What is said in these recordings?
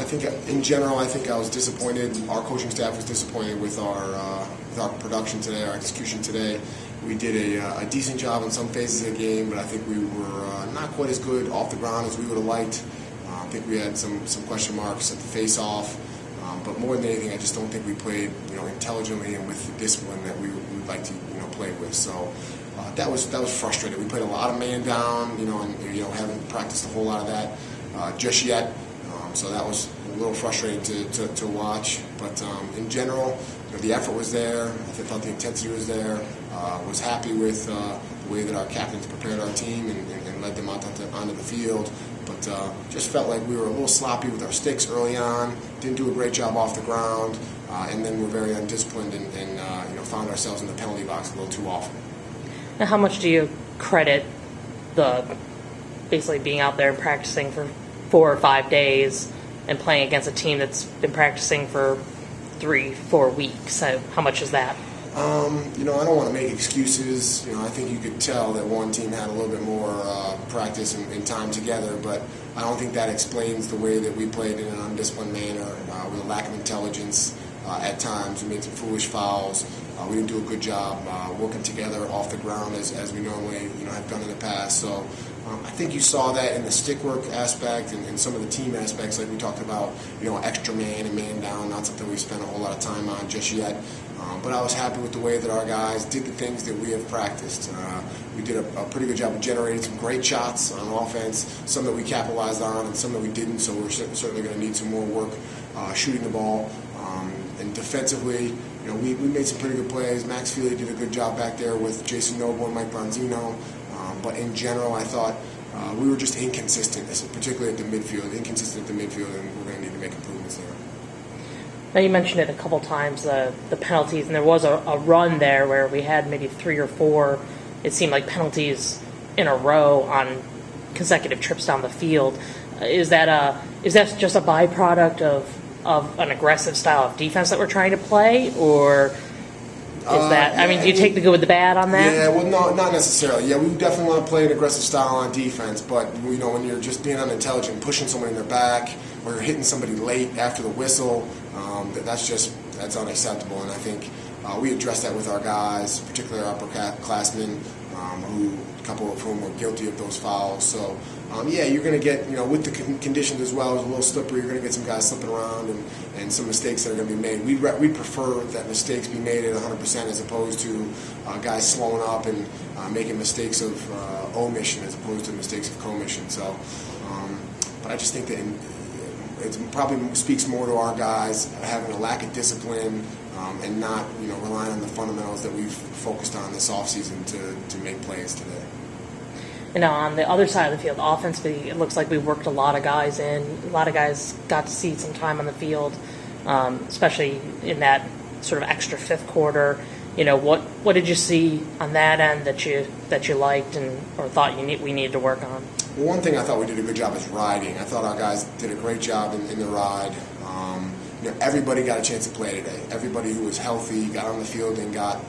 think in general, I think I was disappointed. Our coaching staff was disappointed with our production today, our execution today. We did a decent job in some phases of the game, but I think we were not quite as good off the ground as we would have liked. I think we had some question marks at the face-off, but more than anything, I just don't think we played intelligently and with the discipline that we would like to play with. So that was frustrating. We played a lot of man down, and haven't practiced a whole lot of that just yet. So that was a little frustrating to watch. But in general, the effort was there. I thought the intensity was there. Was happy with the way that our captains prepared our team and led them onto the field. But just felt like we were a little sloppy with our sticks early on. Didn't do a great job off the ground. And then we're very undisciplined and found ourselves in the penalty box a little too often. Now, how much do you credit the basically being out there and practicing for 4 or 5 days and playing against a team that's been practicing for 3-4 weeks? So how much is that? I don't want to make excuses. I think you could tell that one team had a little bit more practice and time together, but I don't think that explains the way that we played in an undisciplined manner with a lack of intelligence. At times, we made some foolish fouls. We didn't do a good job working together off the ground as we normally have done in the past. So I think you saw that in the stick work aspect and some of the team aspects, like we talked about, extra man and man down, not something we spent a whole lot of time on just yet. But I was happy with the way that our guys did the things that we have practiced. We did a pretty good job of generating some great shots on offense, some that we capitalized on and some that we didn't, so we're certainly going to need some more work shooting the ball. And defensively, we made some pretty good plays. Max Feely did a good job back there with Jason Noble and Mike Bronzino. But in general, I thought we were just inconsistent, particularly at the midfield, and we're going to need to make improvements there. Now, you mentioned it a couple times, the penalties, and there was a run there where we had maybe 3 or 4, it seemed like, penalties in a row on consecutive trips down the field. Is that just a byproduct of an aggressive style of defense that we're trying to play, or is that? Do you take the good with the bad on that? Yeah, well, no, not necessarily. Yeah, we definitely want to play an aggressive style on defense, but when you're just being unintelligent, pushing someone in their back, or you're hitting somebody late after the whistle, that's unacceptable. And I think we addressed that with our guys, particularly our upperclassmen, a couple of whom were guilty of those fouls. So, you're going to get, with the conditions as well, it's a little slippery. You're going to get some guys slipping around and some mistakes that are going to be made. We'd prefer that mistakes be made at 100% as opposed to guys slowing up and making mistakes of omission as opposed to mistakes of commission. So, but I just think that it probably speaks more to our guys having a lack of discipline and not, relying on the fundamentals that we've focused on this offseason to make plays today. On the other side of the field, offensively, it looks like we worked a lot of guys in. A lot of guys got to see some time on the field, especially in that sort of extra fifth quarter. What did you see on that end that you liked or thought we needed to work on? Well, one thing I thought we did a good job is riding. I thought our guys did a great job in the ride. Everybody got a chance to play today. Everybody who was healthy got on the field and got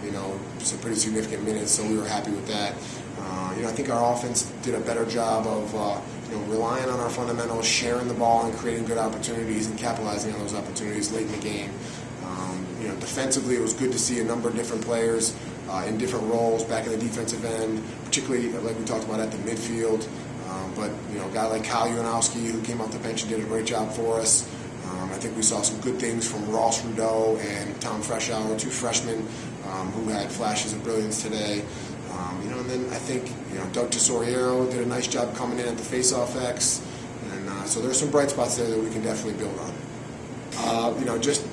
some pretty significant minutes, so we were happy with that. I think our offense did a better job of relying on our fundamentals, sharing the ball and creating good opportunities and capitalizing on those opportunities late in the game. Defensively, it was good to see a number of different players in different roles back in the defensive end, particularly like we talked about at the midfield. But a guy like Kyle Ulanowski, who came off the bench and did a great job for us. I think we saw some good things from Ross Rudeau and Tom Freshour, 2 freshmen who had flashes of brilliance today. And then I think Doug Tesoriero did a nice job coming in at the face-off X, and so there's some bright spots there that we can definitely build on. Just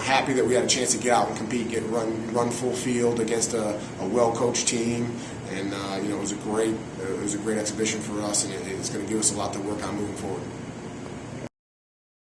happy that we had a chance to get out and compete, run full field against a well-coached team, and it was a great exhibition for us, and it's going to give us a lot to work on moving forward.